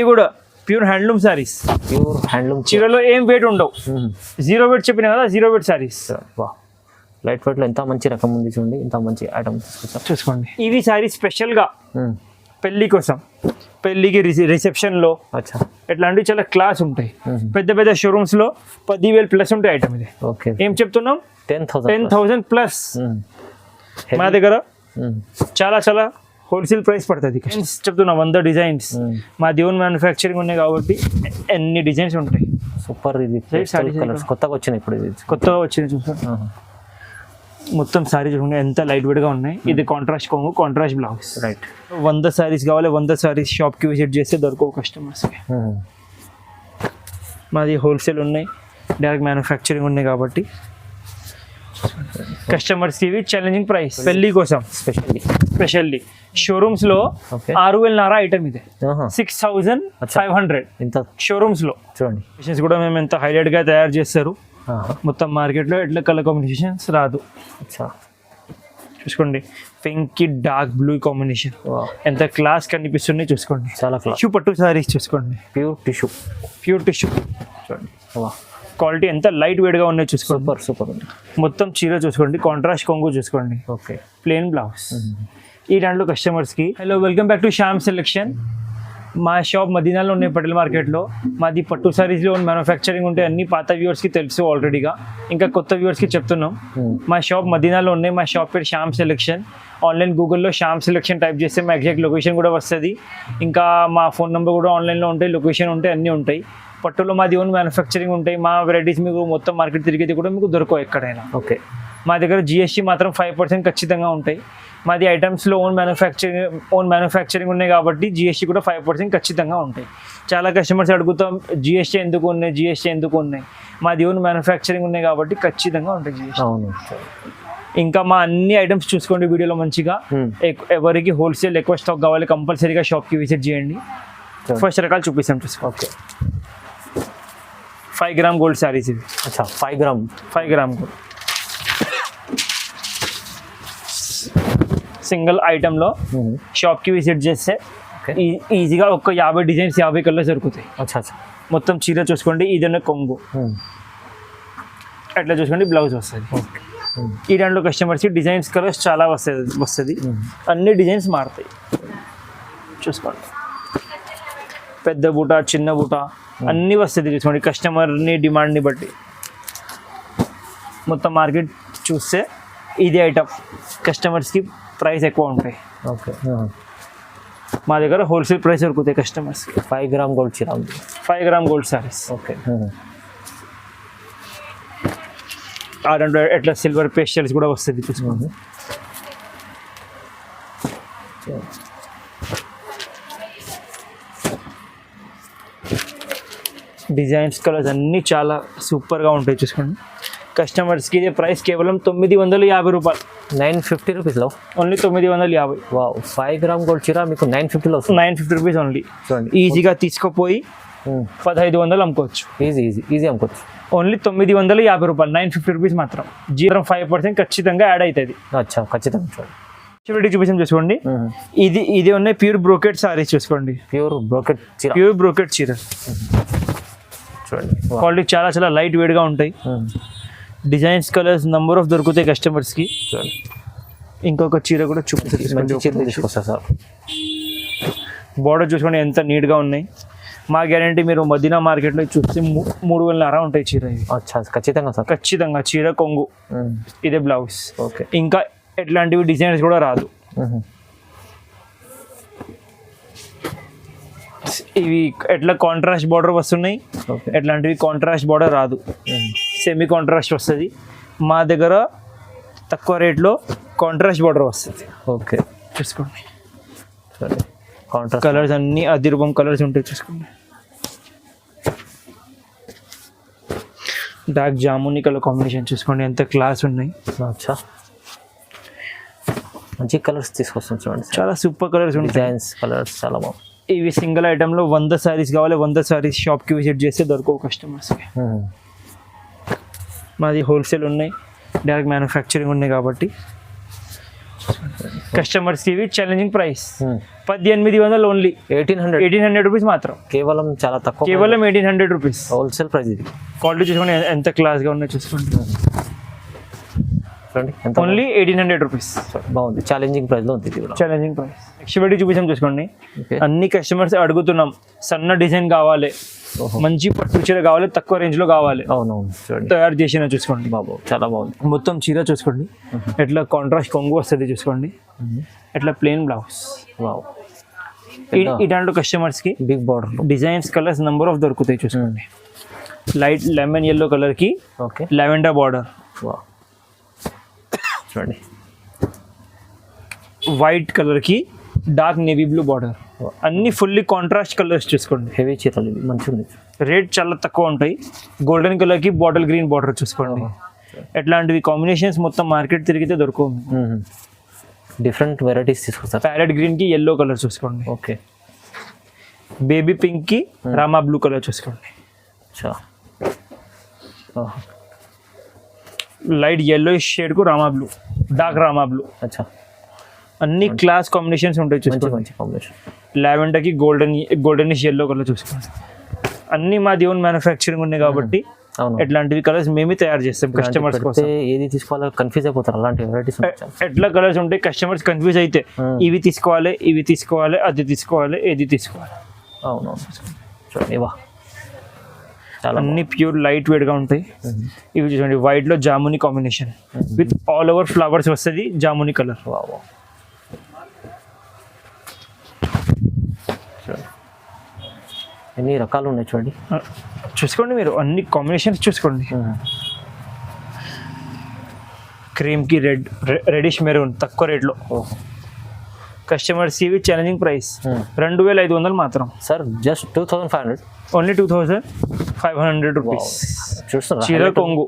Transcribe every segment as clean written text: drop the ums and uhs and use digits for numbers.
ఇది కూడా pure handloom saris. Pure handloom చీరలో ఏం వెయిట్ ఉండవు. 0 వెయిట్ చెప్పినా కదా, 0 వెయిట్ సారీస్. లైట్ వెయిట్లో ఎంత మంచి రకం ఉంది చూడండి, ఇంత మంచి ఐటమ్ చూసుకోండి. ఇవి సారీస్ స్పెషల్గా పెళ్లి కోసం, పెళ్లికి రిసెప్షన్లో ఇట్లాంటివి చాలా క్లాస్ ఉంటాయి. పెద్ద పెద్ద షోరూమ్స్లో 10,000 ప్లస్ ఉంటాయి ఐటమ్. ఇది ఓకే, ఏం చెప్తున్నాం, 10,000 ప్లస్. మా దగ్గర చాలా చాలా హోల్సేల్ ప్రైస్ పడుతుంది. చెప్తున్నా 100 డిజైన్స్ మా ఓన్ మ్యానుఫ్యాక్చరింగ్ ఉన్నాయి కాబట్టి ఎన్ని డిజైన్స్ ఉంటాయి. సూపర్. ఇది కొత్తగా వచ్చినాయి, ఇప్పుడు కొత్తగా వచ్చినాయి చూసారు. మొత్తం సారీ చూడండి ఎంత లైట్ వెయిట్ గా ఉన్నాయి. ఇది కాంట్రాస్ట్ కొంగు, కాంట్రాస్ట్ బ్లౌజ్. రైట్. 100 సారీస్ కావాలి, 100 సారీస్ షాప్ కి విజిట్ చేస్తే దొరకవు కస్టమర్స్ కి. మాది హోల్సేల్ ఉన్నాయి, డైరెక్ట్ మ్యానుఫ్యాక్చరింగ్ ఉన్నాయి కాబట్టి కస్టమర్స్ కి ఇవి ఛాలెంజింగ్ ప్రైస్. పెళ్లి కోసం స్పెషల్లీ షోరూమ్స్ లో 6,500 ఐటమ్ ఇది 6,500 ఇంత షోరూమ్స్ లో. చూడండి మిషన్స్ కూడా మేము ఎంత హైలైట్ గా తయారు చేస్తారు. మొత్తం మార్కెట్లో ఎట్లా కలర్ కాంబినేషన్స్ రాదు. చూసుకోండి, పింక్ కి డార్క్ బ్లూ కాంబినేషన్ ఎంత క్లాస్ కనిపిస్తుంది. చూసుకోండి, చాలా టిష్యూ పట్టు సారీస్ చూసుకోండి, ప్యూర్ టిష్యూ చూడండి. క్వాలిటీ ఎంత లైట్ వెయిట్ గా ఉన్నాయి చూసుకోండి. సూపర్. మొత్తం చీర చూసుకోండి, కాంట్రాస్ట్ కొంగు చూసుకోండి. Okay, plain blouse. ఈ దాంట్లో కస్టమర్స్ కి hello, welcome back to Shyam selection. మా షాప్ మదీనాలో ఉన్నాయి, పటేల్ మార్కెట్లో. మాది పట్టు సారీస్లో మ్యానుఫ్యాక్చరింగ్ ఉంటే అన్ని పాత వ్యూవర్స్కి తెలుసు ఆల్రెడీగా, ఇంకా కొత్త వ్యూవర్స్కి చెప్తున్నాం. మా షాప్ మదీనాలో ఉన్నాయి. మా షాప్ పేరు శ్యామ్ సెలెక్షన్. ఆన్లైన్ గూగుల్లో శ్యామ్ సెలెక్షన్ టైప్ చేస్తే మా ఎగ్జాక్ట్ లొకేషన్ కూడా వస్తుంది. ఇంకా మా ఫోన్ నెంబర్ కూడా ఆన్లైన్లో ఉంటాయి, లొకేషన్ ఉంటాయి, అన్నీ ఉంటాయి. పట్టులో మాది ఓన్ మ్యానుఫ్యాక్చరింగ్ ఉంటాయి. మా వెరైటీస్ మీకు మొత్తం మార్కెట్ తిరిగేది కూడా మీకు దొరకవు ఎక్కడైనా. ఓకే, మా దగ్గర జిఎస్టీ మాత్రం 5% ఖచ్చితంగా ఉంటాయి. మాది ఐటమ్స్లో ఓన్ మ్యానుఫ్యాక్చరింగ్ ఉన్నాయి కాబట్టి జిఎస్టీ కూడా 5% ఖచ్చితంగా ఉంటాయి. చాలా కస్టమర్స్ అడుగుతాం జిఎస్టీ ఎందుకు ఉన్నాయి. మాది ఓన్ మ్యానుఫ్యాక్చరింగ్ ఉన్నాయి కాబట్టి ఖచ్చితంగా ఉంటాయి జిఎస్టీ. అవును. ఇంకా మా అన్ని ఐటమ్స్ చూసుకోండి వీడియోలో మంచిగా. ఎవరికి హోల్సేల్ ఎక్కువ స్టాక్ కావాలి కంపల్సరీగా షాప్కి విజిట్ చేయండి. ఫస్ట్ రకాలు చూపిస్తాం చూసుకో. ఓకే, 5 గ్రామ్ గోల్డ్ శారీస్ ఇవి. 5 గ్రామ్ గోల్డ్ సింగిల్ ఐటెంలో షాప్కి విజిట్ చేస్తే ఈజీగా ఒక 50 డిజైన్స్ 50 కలర్స్ దొరుకుతాయి. మొత్తం చీర చూసుకోండి, ఇదన్న కొంగు అట్లా చూసుకోండి, బ్లౌజ్ వస్తుంది. ఈ దాంట్లో కస్టమర్స్కి డిజైన్స్ కలర్స్ చాలా వస్తుంది. అన్ని డిజైన్స్ మారుతాయి చూసుకోండి. పెద్ద బూట, చిన్న బూట అన్నీ వస్తుంది చూసుకోండి, కస్టమర్ని డిమాండ్ని బట్టి. మొత్తం మార్కెట్ చూస్తే ఇది ఐటమ్ కస్టమర్స్కి ప్రైస్ ఎక్కువ ఉంటాయి. ఓకే, మా దగ్గర హోల్సేల్ ప్రైస్ దొరుకుతాయి కస్టమర్స్కి. 5 గ్రామ్ గోల్డ్ చీర, 5 గ్రామ్ గోల్డ్ సారీస్. ఓకే, ఆ దాంట్లో ఎట్లా సిల్వర్ పేస్టల్స్ కూడా వస్తుంది చూసుకోండి. డిజైన్స్ కలర్స్ అన్నీ చాలా సూపర్గా ఉంటాయి చూసుకోండి. కస్టమర్స్కి ఇదే ప్రైస్ కేవలం 950 రూపాయలు, 950 రూపీస్లో ఓన్లీ 950. వావ్, 5 గ్రామ్ గోల్డ్ చీర మీకు 950లో వస్తుంది. 950 రూపీస్ ఓన్లీ. చూడండి, ఈజీగా తీసుకుపోయి 1500 అమ్ముకోవచ్చు. ఈజీ అమ్ముకోవచ్చు. ఓన్లీ 950 రూపాయలు, 950 రూపీస్ మాత్రం. 5% ఖచ్చితంగా యాడ్ అవుతుంది. ఖచ్చితంగా. చూడండి, చూపించాం చూసుకోండి. ఇది ఉన్నాయి ప్యూర్ బ్రోకెట్ సారీస్ చూసుకోండి. ప్యూర్ బ్రోకెట్ చీర చూడండి. క్వాలిటీ చాలా చాలా లైట్ వెయిట్గా ఉంటాయి. డిజైన్స్ కలర్స్ నంబర్ ఆఫ్ దొరుకుతాయి కస్టమర్స్కి. చూడండి, ఇంకొక చీర కూడా చూపిస్తా సార్. బార్డర్ చూసుకోండి ఎంత నీట్గా ఉన్నాయి. మా గ్యారంటీ మీరు మదీనా మార్కెట్లో చూస్తే 3,500 ఉంటాయి చీర. ఖచ్చితంగా సార్, ఖచ్చితంగా. చీర కొంగు, ఇదే బ్లౌజ్. ఓకే, ఇంకా ఎట్లాంటివి డిజైన్స్ కూడా రాదు. ఇవి ఎట్లా కాంట్రాస్ట్ బార్డర్ వస్తున్నాయి, ఎట్లాంటివి కాంట్రాస్ట్ బార్డర్ రాదు, సెమీ కాంట్రాస్ట్ వస్తుంది. మా దగ్గర తక్కువ రేట్లో కాంట్రాస్ట్ బార్డర్ వస్తుంది. ఓకే, చూసుకోండి. కాంట్రాస్ట్ కలర్స్ అన్నీ అదిరూపం కలర్స్ ఉంటాయి చూసుకోండి. డార్క్ జామునీ కలర్ కాంబినేషన్ చూసుకోండి, ఎంత క్లాస్ ఉన్నాయి. మంచి కలర్స్ తీసుకొస్తాం చూడండి, చాలా సూపర్ కలర్స్ ఉంటాయి. డిజైన్స్ కలర్స్ చాలా బాగుంది. ఇవి సింగిల్ ఐటెంలో 100 సారీస్ కావాలి, 100 సారీస్ షాప్కి విజిట్ చేస్తే దొరకవు కస్టమర్స్కి. మాది హోల్సేల్ ఉన్నాయి, డైరెక్ట్ మ్యానుఫ్యాక్చరింగ్ ఉన్నాయి కాబట్టి కస్టమర్స్ ఇవి ఛాలెంజింగ్ ప్రైస్ 1800 ఓన్లీ 1800 రూపీస్ మాత్రం, కేవలం చాలా తక్కువ, కేవలం 1800 రూపీస్ హోల్సేల్ ప్రైస్ ఇది. క్వాలిటీ చూసుకోండి ఎంత క్లాస్గా ఉన్నాయో చూసుకోండి, చూడండి ఎంత ఓన్లీ 1800 రూపీస్. బాగుంది, ఛాలెంజింగ్ ప్రైస్లో ఉంది ఇది కూడా. Challenging price. నెక్స్ట్ వెరైటీ చూపించాం చూసుకోండి. Okay. అన్ని కస్టమర్స్ అడుగుతున్నాం, సన్న డిజైన్ కావాలి, మంచి పట్టు చీర కావాలి, తక్కువ రేంజ్లో కావాలి, అవునవును చూడండి తయారు చేసిన చూసుకోండి. బాబు చాలా బాగుంది. మొత్తం చీర చూసుకోండి, ఎట్లా కాంట్రాస్ట్ కొంగు వస్తుంది చూసుకోండి, ఎట్లా ప్లెయిన్ బ్లౌజ్. వావ్, ఇలాంటి కస్టమర్స్కి big border. Designs colours number of దొరుకుతాయి చూసుకోండి. లైట్ లెమన్ ఎల్లో కలర్కి ఓకే, లావెండర్ బార్డర్, వావ్ చూడండి. వైట్ కలర్కి డార్క్ నేవీ బ్లూ బార్డర్, అన్ని ఫుల్లీ కాంట్రాస్ట్ కలర్స్ చూసుకోండి. హెవీ చీరలు ఇది మంచిగా ఉంది. రేట్ చాలా తక్కువ ఉంటాయి. గోల్డెన్ కలర్కి బాటిల్ గ్రీన్ బార్డర్ చూసుకోండి. ఎట్లాంటివి కాంబినేషన్స్ మొత్తం మార్కెట్ తిరిగితే దొరకవు. డిఫరెంట్ వెరైటీస్ తీసుకొస్తారు. ప్యారెట్ గ్రీన్కి ఎల్లో కలర్ చూసుకోండి. ఓకే, బేబీ పింక్కి రామా బ్లూ కలర్ చూసుకోండి. చా లైట్ ఎల్లో షేడ్కు Rama blue, dark Rama blue, అచ్చా అన్ని క్లాస్ కాంబినేషన్స్ ఉంటాయి మంచి చూసుకోండి. మంచి కాంబినేషన్. లావెండర్కి గోల్డెనిష్ ఎల్లో కలర్ చూసుకోండి. అన్ని మా ఓన్ మ్యానుఫ్యాక్చరింగ్ ఉన్నాయి కాబట్టి అవును, ఎట్లాంటివి కలర్స్ మేమే తయారు చేస్తాం కస్టమర్స్ కోసం. ఏది తీసుకోవాలో కన్ఫ్యూజ్ అయిపోతారు, అలాంటి వెరైటీస్. ఎట్లా కలర్స్ ఉంటాయి కస్టమర్స్ కన్ఫ్యూజ్ అయితే ఇవి తీసుకోవాలి, ఇవి తీసుకోవాలి, అది తీసుకోవాలి, ఏది తీసుకోవాలి. అవునవును చూడండి, వా చాలా అన్ని ప్యూర్ లైట్ వెయిట్గా ఉంటాయి. ఇవి చూడండి, వైట్లో జాముని combination with all over flowers వస్తుంది, జాముని కలర్. వా వా చూడండి, ఎన్ని రకాలు ఉన్నాయి చూడండి. చూసుకోండి మీరు, అన్ని కాంబినేషన్స్ చూసుకోండి. క్రీమ్కి రెడిష్ మెరూన్ తక్కువ రేట్లో. ఓహో, కస్టమర్స్ ఇవి ఛాలెంజింగ్ ప్రైస్ 2500 మాత్రం. Sir just 2500, only 2500 rupees. చూస్తున్నా చీర కొంగు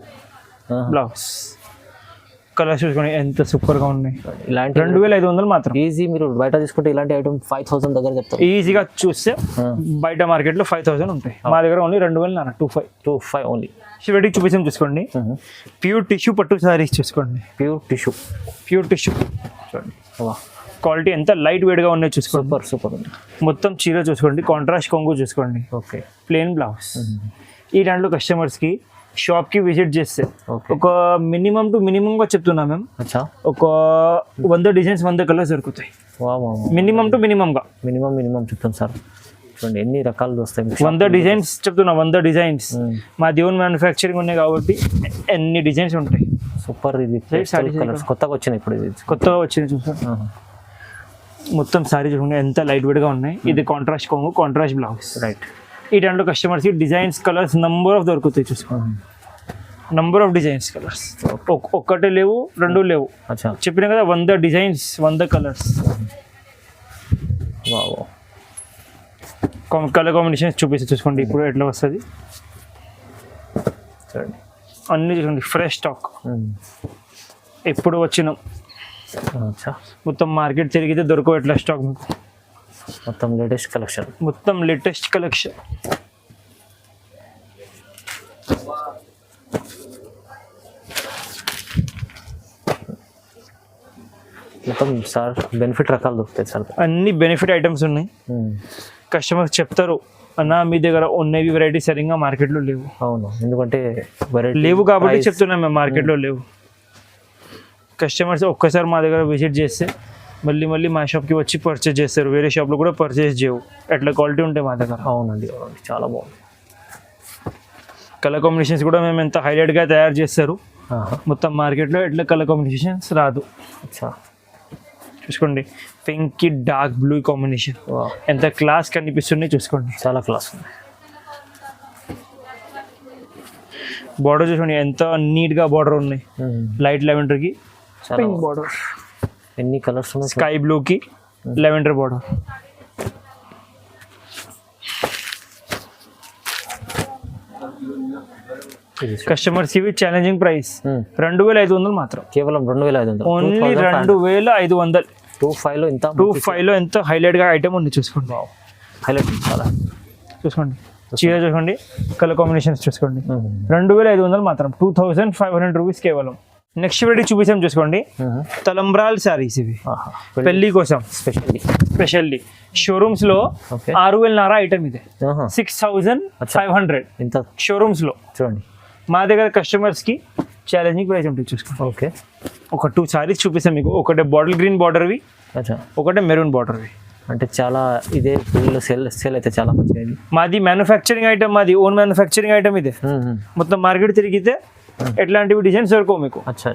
బ్లౌజ్ కలర్స్ చూసుకోండి ఎంత సూపర్గా ఉన్నాయి. ఇలాంటి 2500 మాత్రం. ఈజీ, మీరు బయట తీసుకుంటే ఇలాంటి ఐటమ్ 5000 దగ్గర చెప్తారు. ఈజీగా చూస్తే బయట మార్కెట్లో 5000 ఉంటాయి, మా దగ్గర ఓన్లీ 2000 25 ఓన్లీ. షివెటీ చూపించాం చూసుకోండి. ప్యూర్ టిష్యూ పట్టు సారీస్ చూసుకోండి. ప్యూర్ టిష్యూ చూడండి, వా క్వాలిటీ ఎంత లైట్ వెయిట్గా ఉన్నాయో చూసుకోండి. సూపర్ సూపర్ ఉంది. మొత్తం చీర చూసుకోండి, కాంట్రాస్ట్ కొంగు చూసుకోండి, ఓకే, ప్లెయిన్ బ్లౌజ్. ఈ దాంట్లో కస్టమర్స్కి షాప్కి విజిట్ చేస్తే ఒక మినిమం టు మినిమంగా చెప్తున్నాం మేము, అచ్చా ఒక 100 డిజైన్స్ 100 కలర్స్ దొరుకుతాయి. వా వా మినిమం టు మినిమంగా. మినిమం చెప్తాను సార్. చూడండి ఎన్ని రకాలు వస్తాయి. 100 డిజైన్స్ చెప్తున్నా, 100 డిజైన్స్. మా ఓన్ మ్యానుఫ్యాక్చరింగ్ ఉన్నాయి కాబట్టి ఎన్ని డిజైన్స్ ఉంటాయి. సూపర్, ఇది కలర్స్ కొత్తగా వచ్చినాయి ఇప్పుడు, ఇది కొత్తగా వచ్చింది చూసాను. మొత్తం సారీ చూడండి ఎంత లైట్ వెయిట్గా ఉన్నాయి. ఇది కాంట్రాస్ట్ కొంగు, కాంట్రాస్ట్ బ్లౌజ్. రైట్. ఈ టైంలో కస్టమర్స్కి డిజైన్స్ కలర్స్ నంబర్ ఆఫ్ దొరుకుతాయి చూసుకోండి. నంబర్ ఆఫ్ డిజైన్స్ కలర్స్ ఒక్కటే లేవు, 2 లేవు. అచ్చా, చెప్పినా కదా 100 డిజైన్స్ 100 కలర్స్. వా కలర్ కాంబినేషన్స్ చూపిస్తే చూసుకోండి ఇప్పుడు ఎట్లా వస్తుంది. చూడండి అన్నీ చూడండి, ఫ్రెష్ స్టాక్ ఎప్పుడు వచ్చినాం. అచ్చా, మొత్తం మార్కెట్ తిరిగితే దొరకవు ఎట్లా స్టాక్ మీకు. మొత్తం లేటెస్ట్ కలెక్షన్. మొత్తం లేటెస్ట్ కలెక్షన్. మొత్తం సార్ బెనిఫిట్ రకాలు దొరుకుతాయి సార్. అన్ని బెనిఫిట్ ఐటమ్స్ ఉన్నాయి. కస్టమర్స్ చెప్తారు అన్న మీ దగ్గర ఉన్నవి వెరైటీ సరిగ్గా మార్కెట్లో లేవు. అవును, ఎందుకంటే లేవు కాబట్టి చెప్తున్నాం మేము, మార్కెట్లో లేవు. కస్టమర్స్ ఒక్కసారి మా దగ్గర విజిట్ చేస్తే మళ్ళీ మా షాప్కి వచ్చి పర్చేజ్ చేస్తారు, వేరే షాప్లో కూడా పర్చేజ్ చేయవు. ఎట్లా క్వాలిటీ ఉంటాయి మా దగ్గర. అవునండి, చాలా బాగుంది. కలర్ కాంబినేషన్స్ కూడా మేము ఎంత హైలైట్గా తయారు చేస్తారు. మొత్తం మార్కెట్లో ఎట్లా కలర్ కాంబినేషన్స్ రాదు. అచ్చా, చూసుకోండి, పింక్కి డార్క్ బ్లూ కాంబినేషన్ ఎంత క్లాస్ కనిపిస్తున్నాయి చూసుకోండి. చాలా క్లాస్ ఉంది. బార్డర్ చూసుకోండి ఎంత నీట్గా బార్డర్ ఉన్నాయి. లైట్ లెవెండర్కి పింక్ బార్డర్, ఎన్ని కలర్స్ ఉన్నాయి. స్కై బ్లూకి లెవెండర్ బార్డర్. కస్టమర్స్ ఇవి ఛాలెంజింగ్ ప్రైస్ 2500 మాత్రం, కేవలం 2500. ఓన్లీ 2500. 25లో ఇంత 25లో ఎంత హైలైట్గా ఐటమ్ ఉంది చూసుకోండి. హైలైట్ చాలా చూసుకోండి, చీర చూసుకోండి, కలర్ కాంబినేషన్స్ చూసుకోండి. 2500 మాత్రం, 2500 రూపీస్ కేవలం. నెక్స్ట్ వెరైటీ చూపిస్తాం చూసుకోండి. తలంబ్రాల్ సారీస్ ఇవి పెళ్లి కోసం స్పెషల్లీ షోరూమ్స్ లో Okay. 6,500 ఐటమ్ ఇది 6,500 ఇంత షోరూమ్స్ లో. చూడండి. మా దగ్గర కస్టమర్స్ కి ఛాలెంజింగ్ ప్రైస్ ఉంటుంది చూసుకోండి. ఓకే. ఒక 2 సారీస్ చూపిస్తాం మీకు. ఒకటే బాటిల్ గ్రీన్ బార్డర్వి, అచ్చా. ఒకటే మెరూన్ బార్డర్వి. అంటే చాలా ఇదే ఫుల్ సేల్ అయితే చాలా మంచిగా ఇది. మాది మ్యానుఫ్యాక్చరింగ్ ఐటమ్, మాది ఓన్ మ్యానుఫ్యాక్చరింగ్ ఐటమ్ ఇది. మొత్తం మార్కెట్ తిరిగితే ఎట్లాంటివి డిజైన్స్ దొరకవు మీకు. అచ్చా.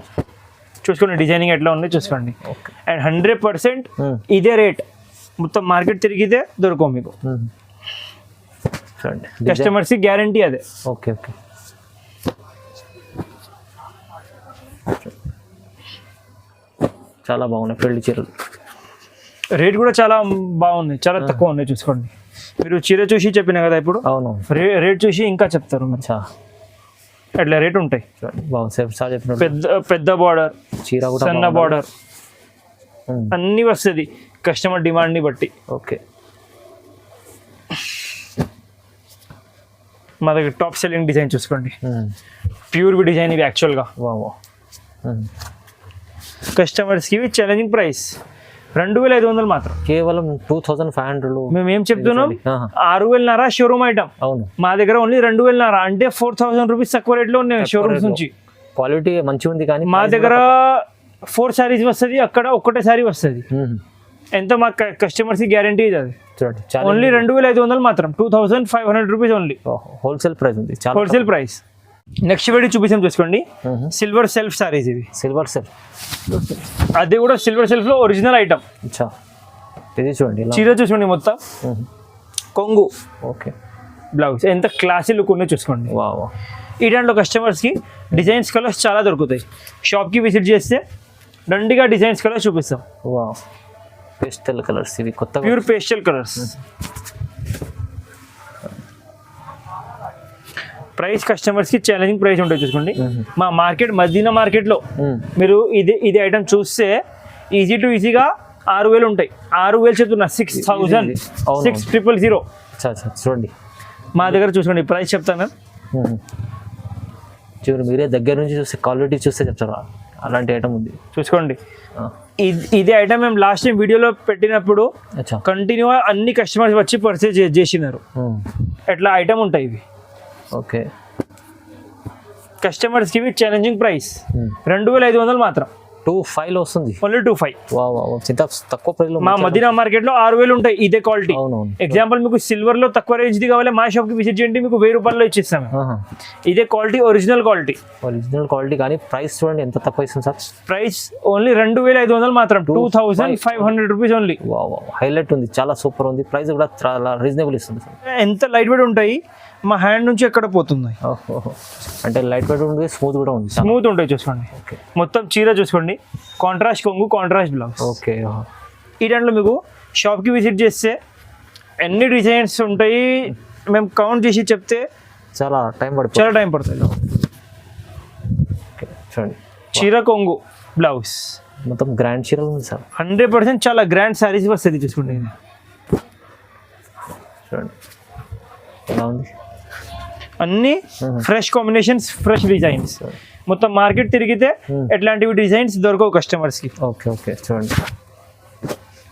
చూసుకోండి డిజైనింగ్ ఎట్లా ఉంది చూసుకోండి. ఓకే. అండ్ 100% ఇదే రేట్ మొత్తం మార్కెట్ తిరిగితే దొరకవు మీకు. చూడండి కస్టమర్స్ కి గ్యారంటీ అదే. ఓకే. ఓకే. చాలా బాగున్నాయి పెళ్లి చీరలు. రేట్ కూడా చాలా బాగుంది, చాలా తక్కువ ఉన్నాయి చూసుకోండి. మీరు చీర చూసి చెప్పిన కదా ఇప్పుడు, అవును. రేట్ చూసి ఇంకా చెప్తారు. అచ్చా. అట్లా రేట్ ఉంటాయి. చూడండి బాగుంది. సేఫ్ సార్ చెప్పినట్టు పెద్ద బార్డర్, చీర కూడా సన్న బార్డర్ అన్నీ వస్తుంది కస్టమర్ డిమాండ్ని బట్టి. ఓకే. మా దగ్గర టాప్ సెల్లింగ్ డిజైన్ చూసుకోండి. ప్యూర్ డిజైన్ ఇవి యాక్చువల్గా. వా. కస్టమర్స్కి ఇవి ఛాలెంజింగ్ ప్రైస్ 2,500 మాత్రం. కేవలం 2,500. మేము ఏం చెప్తున్నాం, 6,500 షోరూమ్ ఐటమ్. అవును. మా దగ్గర ఓన్లీ 2,500 అంటే 4,000 రూపీస్ తక్కువ రేట్లో ఉన్నాయి షోరూమ్స్ నుంచి. క్వాలిటీ మంచిగా ఉంది కానీ మా దగ్గర 4 సారీస్ వస్తుంది, అక్కడ ఒకటే సారీ వస్తుంది. ఎంత మా కస్టమర్స్ కి గ్యారంటీ ఇది. అది చూడండి ఓన్లీ 2,500 మాత్రం, 2,500 రూపీస్ ఓన్లీ. హోల్సేల్ ప్రైస్ ఉంది, హోల్సేల్ ప్రైస్. నెక్స్ట్ వీడియో చూపిస్తాం చూసుకోండి. సిల్వర్ సెల్ఫ్ సారీస్ ఇవి. సిల్వర్ సెల్ఫ్, అది కూడా సిల్వర్ సెల్ఫ్ లో ఒరిజినల్ ఐటమ్. అచ్చా. ఇది చూడండి చీర చూసుకోండి మొత్తం కొంగు. ఓకే. బ్లౌజ్ ఎంత క్లాసీ లుక్ ఉందో చూసుకోండి. వా. ఈ దాంట్లో కస్టమర్స్కి డిజైన్స్ కలర్స్ చాలా దొరుకుతాయి. షాప్కి విజిట్ చేస్తే దండిగా డిజైన్స్ కలర్స్ చూపిస్తాం. వా. పేస్టల్ కలర్స్ ఇవి కొత్త ప్యూర్ పేస్టల్ కలర్స్. ప్రైస్ కస్టమర్స్కి ఛాలెంజింగ్ ప్రైస్ ఉంటుంది చూసుకోండి. మా మార్కెట్ మదీనా మార్కెట్లో మీరు ఇది ఐటమ్ చూస్తే ఈజీగా 6,000 ఉంటాయి. 6,000 చెప్తున్నా, 6,000, 6,000. చూడండి మా దగ్గర చూసుకోండి ప్రైస్ చెప్తాను. చూడండి మీరే దగ్గర నుంచి చూస్తే క్వాలిటీ చూస్తే చెప్తారా, అలాంటి ఐటమ్ ఉంది చూసుకోండి. ఇది ఐటమ్ మేము లాస్ట్ టైం వీడియోలో పెట్టినప్పుడు కంటిన్యూగా అన్ని కస్టమర్స్ వచ్చి పర్చేజ్ చేసినారు. ఎట్లా ఐటమ్ ఉంటాయి ఇవి. ఓకే. కస్టమర్స్కి ఇవి ఛాలెంజింగ్ ప్రైస్ 2,500 మాత్రం. 2,500 వస్తుంది. ఓన్లీ 2,500. ఇంత తక్కువ ప్రైస్లో మా మదీనా మార్కెట్లో 6,000 ఉంటాయి ఇదే క్వాలిటీ. ఎగ్జాంపుల్ మీకు సిల్వర్ లో తక్కువ రేంజ్ది కావాలి, మా షాప్ కి విజిట్ చేయండి, మీకు 1,000 రూపాయల్లో ఇచ్చేస్తాం. ఇదే క్వాలిటీ ఒరిజినల్ క్వాలిటీ. కానీ ప్రైస్ చూడండి ఎంత తక్కువ ఇస్తుంది సార్. ప్రైస్ ఓన్లీ 2,500 మాత్రం, 2,500 రూపీస్ ఓన్లీ. హైలైట్ ఉంది, చాలా సూపర్ ఉంది. ప్రైస్ కూడా చాలా రీజనబుల్ ఇస్తుంది సార్. ఎంత లైట్ వెయిట్ ఉంటాయి, మా హ్యాండ్ నుంచి ఎక్కడ పోతుంది. అంటే లైట్ వెయిట్ ఉంటుంది, స్మూత్ కూడా ఉంది, స్మూత్ ఉంటాయి చూసుకోండి. మొత్తం చీర చూసుకోండి, కాంట్రాస్ట్ కొంగు, కాంట్రాస్ట్ బ్లౌజ్. ఓకే. ఈ దాంట్లో మీకు షాప్కి విజిట్ చేస్తే ఎన్ని డిజైన్స్ ఉంటాయి మేము కౌంట్ చేసి చెప్తే చాలా టైం పడుతుంది. చూడండి చీర కొంగు బ్లౌజ్ మొత్తం గ్రాండ్ చీరలు ఉంది సార్. 100% చాలా గ్రాండ్ సారీస్ వస్తుంది చూసుకోండి. చూడండి ఎలా ఉంది. అన్ని ఫ్రెష్ కాంబినేషన్స్, ఫ్రెష్ డిజైన్స్. మొత్తం మార్కెట్ తిరిగితే ఎట్లాంటివి డిజైన్స్ దొరకవు కస్టమర్స్కి. ఓకే. చూడండి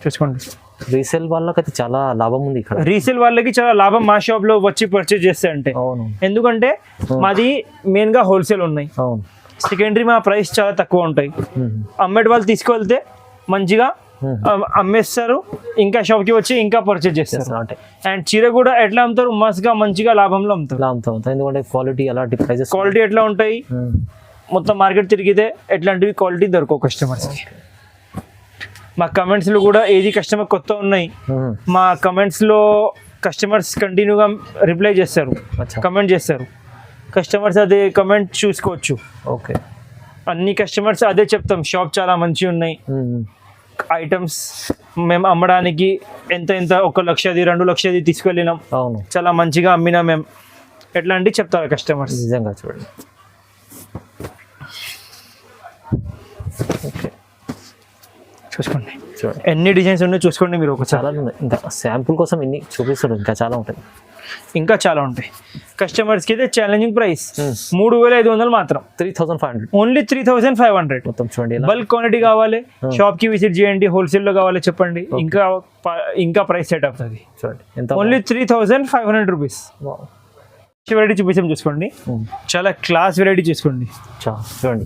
చూసుకోండి. రీసేల్ వాళ్ళకైతే చాలా లాభం ఉంది ఇక్కడ. రీసేల్ వాళ్ళకి చాలా లాభం మా షాప్ లో వచ్చి పర్చేజ్ చేస్తే అంటే. అవును. ఎందుకంటే మాది మెయిన్ గా హోల్సేల్ ఉన్నాయి. అవును. సెకండరీ మా ప్రైస్ చాలా తక్కువ ఉంటాయి. అమ్మేటి వాళ్ళు తీసుకువెళ్తే మంచిగా అమ్మేస్తారు, ఇంకా షాప్కి వచ్చి ఇంకా పర్చేజ్ చేస్తారు. అండ్ చీర కూడా ఎట్లా అమ్ముతారు, మస్తుగా మంచిగా లాభంలో అమ్ముతారు. ఎందుకంటే క్వాలిటీ అలాంటి ప్రైజెస్, క్వాలిటీ ఎట్లా ఉంటాయి, మొత్తం మార్కెట్ తిరిగితే ఎట్లాంటివి క్వాలిటీ దొరకవు కస్టమర్స్కి. మా కమెంట్స్లో కూడా ఏది కస్టమర్ కొత్త ఉన్నాయి, మా కమెంట్స్లో కస్టమర్స్ కంటిన్యూగా రిప్లై చేస్తారు, కమెంట్ చేస్తారు. కస్టమర్స్ అదే కమెంట్ చూసుకోవచ్చు. ఓకే. అన్ని కస్టమర్స్ అదే చెప్తాం, షాప్ చాలా మంచిగా ఉన్నాయి, ఐటమ్స్ మేము అమ్మడానికి ఎంత 1 లక్షది 2 లక్షది తీసుకెళ్ళినాం, అవును, చాలా మంచిగా అమ్మినా మేము, ఎట్లాంటివి చెప్తారు కస్టమర్స్. నిజంగా చూడండి. ఓకే. చూసుకోండి ఎన్ని డిజైన్స్ ఉన్నాయో చూసుకోండి మీరు. చాలా ఉన్నాయి, ఇంకా శాంపుల్ కోసం ఇన్ని చూపిస్తారు, ఇంకా చాలా ఉంటాయి. ఇంకా చాలా ఉంటాయి. కస్టమర్స్కి అయితే ఛాలెంజింగ్ ప్రైస్ 3,500 మాత్రం, 3,500 ఓన్లీ 3,500. మొత్తం చూడండి ఇలా. బల్క్ క్వాంటిటీ కావాలి, షాప్కి విజిట్ చేయండి. హోల్సేల్లో కావాలి చెప్పండి, ఇంకా ప్రైస్ సెట్ అవుతుంది. చూడండి ఎంత ఓన్లీ 3,500 రూపీస్. వెరైటీ చూపించాం చూసుకోండి, చాలా క్లాస్ వెరైటీ చూసుకోండి. చూడండి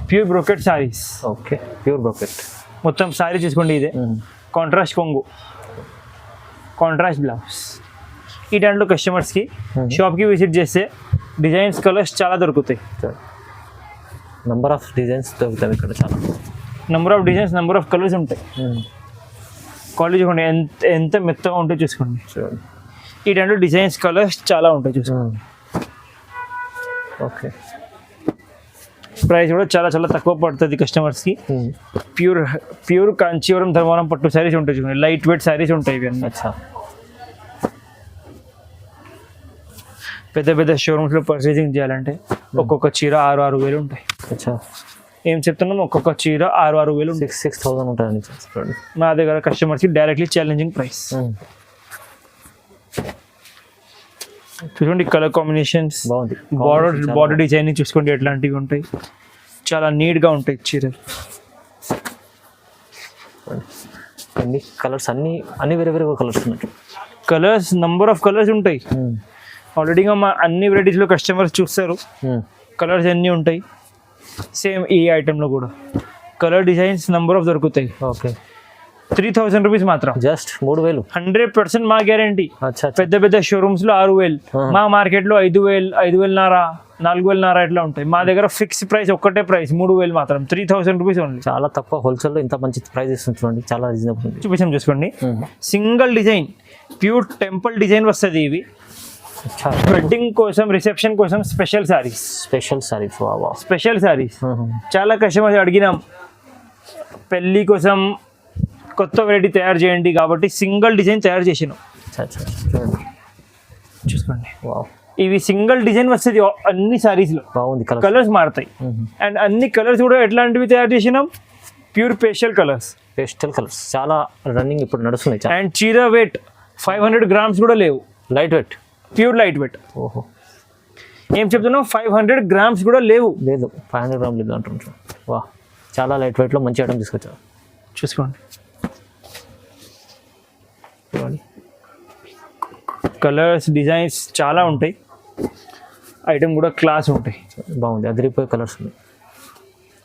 pure brocade saris. Okay, pure brocade మొత్తం సారీ చూసుకోండి. ఇదే కాంట్రాస్ట్ కొంగు, కాంట్రాస్ట్ బ్లౌజ్. ఈ దాంట్లో కస్టమర్స్కి షాప్కి విజిట్ చేస్తే డిజైన్స్, కలర్స్ చాలా దొరుకుతాయి. నెంబర్ ఆఫ్ డిజైన్స్ దొరుకుతాయి ఇక్కడ, చాలా number of designs, number of colours ఉంటాయి. క్వాలిటీ చూసుకోండి ఎంత మెత్తగా ఉంటాయి చూసుకోండి. చూడండి ఈ దాంట్లో డిజైన్స్, కలర్స్ చాలా ఉంటాయి చూసుకోండి. ఓకే, ప్రైస్ కూడా చాలా చాలా తక్కువ పడుతుంది కస్టమర్స్కి. ప్యూర్ కాంచీవరం, ధర్మవరం పట్టు శారీస్ ఉంటాయి చూడండి. లైట్ వెయిట్ శారీస్ ఉంటాయి ఇవన్నీ. అచ్చా, పెద్ద పెద్ద షోరూమ్స్లో పర్చేసింగ్ చేయాలంటే ఒక్కొక్క చీర 6,000 ఉంటాయి. అచ్చా, ఏం చెప్తున్నాం, ఒక్కొక్క చీర 6,000 ఉంటాయి. 6,000 ఉంటాయని చూడండి. మా దగ్గర కస్టమర్స్కి డైరెక్ట్లీ ఛాలెంజింగ్ ప్రైస్. చూసుకోండి కలర్ కాంబినేషన్స్, బాగుంది. బార్డర్ డిజైనింగ్ చూసుకోండి ఎట్లాంటివి ఉంటాయి. చాలా నీట్గా ఉంటాయి చీరలు. అన్ని కలర్స్, అన్ని వేరే వేరే కలర్స్ ఉన్నాయి. కలర్స్, నంబర్ ఆఫ్ కలర్స్ ఉంటాయి. ఆల్రెడీగా మా అన్ని వెరైటీస్లో కస్టమర్స్ చూస్తారు, కలర్స్ అన్నీ ఉంటాయి. సేమ్ ఈ ఐటెంలో కూడా కలర్, డిజైన్స్, నంబర్ ఆఫ్ దొరుకుతాయి. ఓకే, 3,000 రూపీస్ మాత్రం, జస్ట్ 3,000. 100% మా గ్యారంటీ. అచ్చా, పెద్ద పెద్ద షోరూమ్స్లో 6,000, మా మార్కెట్లో 5,000, 5,500, 4,500 ఇట్లా ఉంటాయి. మా దగ్గర ఫిక్స్ ప్రైస్, ఒక్కటే ప్రైస్ 3,000 మాత్రం, 3,000 రూపీస్ ఓన్లీ. చాలా తక్కువ హోల్సేల్లో ఇంత మంచి ప్రైస్ ఇస్తుంది చూడండి, చాలా రీజనబుల్ ఉంది. చూపించాం చూసుకోండి. Single design, pure temple design వస్తుంది. ఇవి వెడ్డింగ్ కోసం, రిసెప్షన్ కోసం స్పెషల్ సారీస్. స్పెషల్ సారీస్ చాలా కస్టమర్స్ అడిగినాం, పెళ్ళి కోసం కొత్త వెరైటీ తయారు చేయండి కాబట్టి సింగిల్ డిజైన్ తయారు చేసినాం. చూసుకోండి, ఇవి సింగిల్ డిజైన్ వస్తుంది అన్ని సారీస్లో. బాగుంది, కలర్స్ మారుతాయి. అండ్ అన్ని కలర్స్ కూడా ఎట్లాంటివి తయారు చేసినాం, ప్యూర్ పేస్టల్ కలర్స్. చాలా రన్నింగ్ ఇప్పుడు నడుస్తున్నాయి. అండ్ చీర వెయిట్ 500 గ్రామ్స్ కూడా లేవు, light weight, pure light weight. ఓహో, ఏం చెప్తున్నాం, 500 గ్రామ్స్ కూడా లేవు. లేదు, 500 గ్రామ్ లేదు అంటున్నాను. వా, చాలా లైట్ వెయిట్లో మంచి ఐటమ్ తీసుకొచ్చారు. చూసుకోండి, కలర్స్, డిజైన్స్ చాలా ఉంటాయి. ఐటమ్ కూడా క్లాస్ ఉంటాయి. బాగుంది, అదిరిపోయే కలర్స్ ఉన్నాయి,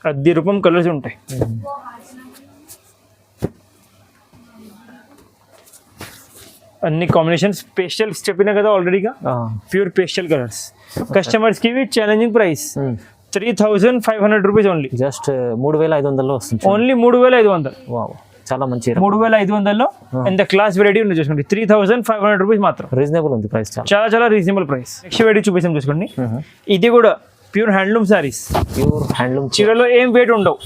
10 రూపం కలర్స్ ఉంటాయి. అన్ని కాంబినేషన్స్ పేస్టల్స్ చెప్పినా కదా ఆల్రెడీగా, ప్యూర్ పేస్టల్ కలర్స్. కస్టమర్స్కి ఇవి challenging price 3,500 rupees only. Just 3,500లో వస్తుంది. ఓన్లీ 3,500. వావ్, చాలా మంచి 3,500లో ఎంత క్లాస్ వెరైటీ ఉంది చూసుకోండి. 3,500 రూపీస్ మాత్రం, రీజనబుల్ ఉంది ప్రైస్, చాలా చాలా రీజనబుల్ ప్రైస్. నెక్స్ట్ వెరైటీ చూపిస్తాం చూసుకోండి. ఇది కూడా pure handloom saris. Pure handloom చీరలో ఏం వెయిట్ ఉండవు,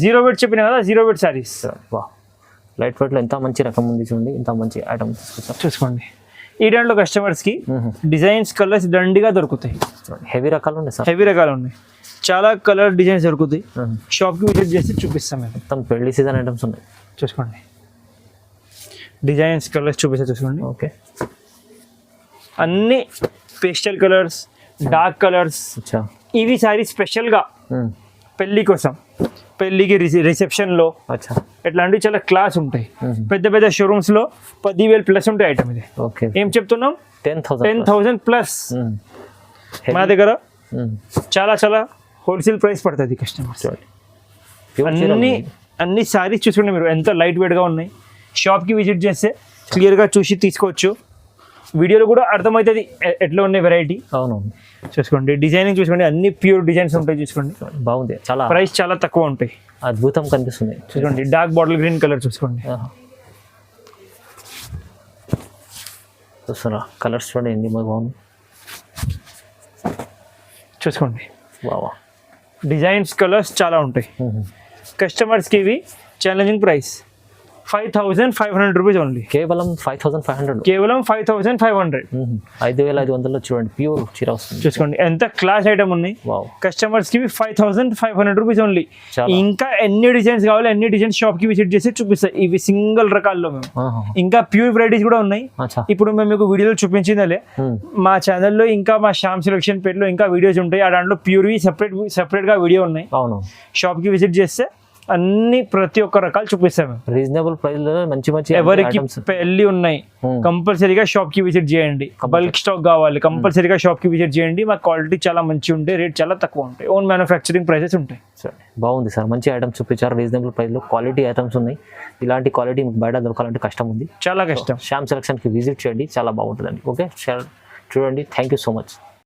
0 వెయిట్ చెప్పినా కదా, 0 వెయిట్ సారీస్. వా, లైట్ వెయిట్లో ఎంత మంచి రకం ఉంది చూడండి, ఇంత మంచి ఐటమ్ చూసుకోండి. ఈ దాంట్లో కస్టమర్స్కి డిజైన్స్, కలర్స్ దండిగా దొరుకుతాయి. హెవీ రకాలు ఉన్నాయి సార్, హెవీ రకాలు ఉన్నాయి. చాలా కలర్ డిజైన్స్ దొరుకుతాయి. షాప్కి విజిట్ చేసి చూపిస్తాం మేము. మొత్తం పెళ్లి సీజన్ ఐటమ్స్ ఉన్నాయి. చూసుకోండి, డిజైన్స్, కలర్స్ చూపిస్తా చూసుకోండి. ఓకే, అన్ని పేస్టల్ కలర్స్, డార్క్ కలర్స్. ఇవి సారీ స్పెషల్గా పెళ్ళి కోసం, పెళ్ళికి రిసెప్షన్లో ఇట్లాంటివి చాలా క్లాస్ ఉంటాయి. పెద్ద పెద్ద షోరూమ్స్లో 10,000 ప్లస్ ఉంటాయి ఐటమ్. ఇది ఓకే, ఏం చెప్తున్నాం, 10,000 ప్లస్. మా దగ్గర చాలా చాలా హోల్సేల్ ప్రైస్ పడుతుంది కస్టమర్స్. అన్ని సారీస్ చూసుకోండి మీరు, ఎంత లైట్ వెయిట్గా ఉన్నాయి. షాప్కి విజిట్ చేస్తే క్లియర్గా చూసి తీసుకోవచ్చు. వీడియోలో కూడా అర్థమవుతుంది ఎట్లా ఉన్నాయి వెరైటీ. అవునవును, చూసుకోండి, డిజైనింగ్ చూసుకోండి, అన్ని ప్యూర్ డిజైన్స్ ఉంటాయి చూసుకోండి. బాగుంది, చాలా ప్రైస్ చాలా తక్కువ ఉంటాయి. అద్భుతం కనిపిస్తుంది. చూసుకోండి, డార్క్ బాటిల్ గ్రీన్ కలర్ చూసుకోండి. చూస్తారా, కలర్స్ చూడండి బాగుంది. చూసుకోండి, బావా, డిజైన్స్, కలర్స్ చాలా ఉంటాయి. కస్టమర్స్కి ఇవి ఛాలెంజింగ్ ప్రైస్ 5,500 రూపీస్ ఓన్లీ. కేవలం 5,500. కేవలం 5,500. 5,500 చూడండి, ప్యూర్ చీర వస్తుంది. చూసుకోండి ఎంత క్లాస్ ఐటమ్ ఉన్నాయి. వావ్, కస్టమర్స్ కి 5,500 రూపీస్ ఓన్లీ. చాలా. ఇంకా ఎన్ని డిజైన్స్ కావాలి అన్ని డిజైన్స్ షాప్ కి విజిట్ చేసి చూపిస్తాయి. ఇవి సింగిల్ రకాల్లో మేము. ఇంకా ప్యూర్ వెరైటీస్ కూడా ఉన్నాయి. అచ్చా. ఇప్పుడు మేము మీకు వీడియోలో చూపించిందలే, మా ఛానల్లో ఇంకా మా శ్యామ్ సెలక్షన్ పేరులో ఇంకా వీడియోస్ ఉంటాయి. ఆ దాంట్లో ప్యూర్వి సెపరేట్ గా వీడియో ఉన్నాయి. అవును, షాప్ కి విజిట్ చేస్తే అన్ని ప్రతి ఒక్క రకాలు చూపిస్తాము. రీజనబుల్ ప్రైస్ లో మంచి మంచి ఎవరికి పెళ్లి ఉన్నాయి కంపల్సరీగా షాప్ కి విజిట్ చేయండి. బల్క్ స్టాక్ కావాలి కంపల్సరీగా షాప్ కి విజిట్ చేయండి. మా క్వాలిటీ చాలా మంచి ఉంటాయి, రేట్ చాలా తక్కువ ఉంటాయి. ఓన్ మ్యానుఫ్యాక్చరింగ్ ప్రైసెస్ ఉంటాయి. బాగుంది సార్, మంచి ఐటమ్స్ చూపించారు. రీజనబుల్ ప్రైస్ లో క్వాలిటీ ఐటమ్స్ ఉన్నాయి. ఇలాంటి క్వాలిటీ మీకు బయట దొరకాలంటే కష్టం ఉంది, చాలా కష్టం. శ్యామ్ సెలక్షన్ కి విజిట్ చేయండి, చాలా బాగుంటుందండి. ఓకే, చూడండి. Thank you so much.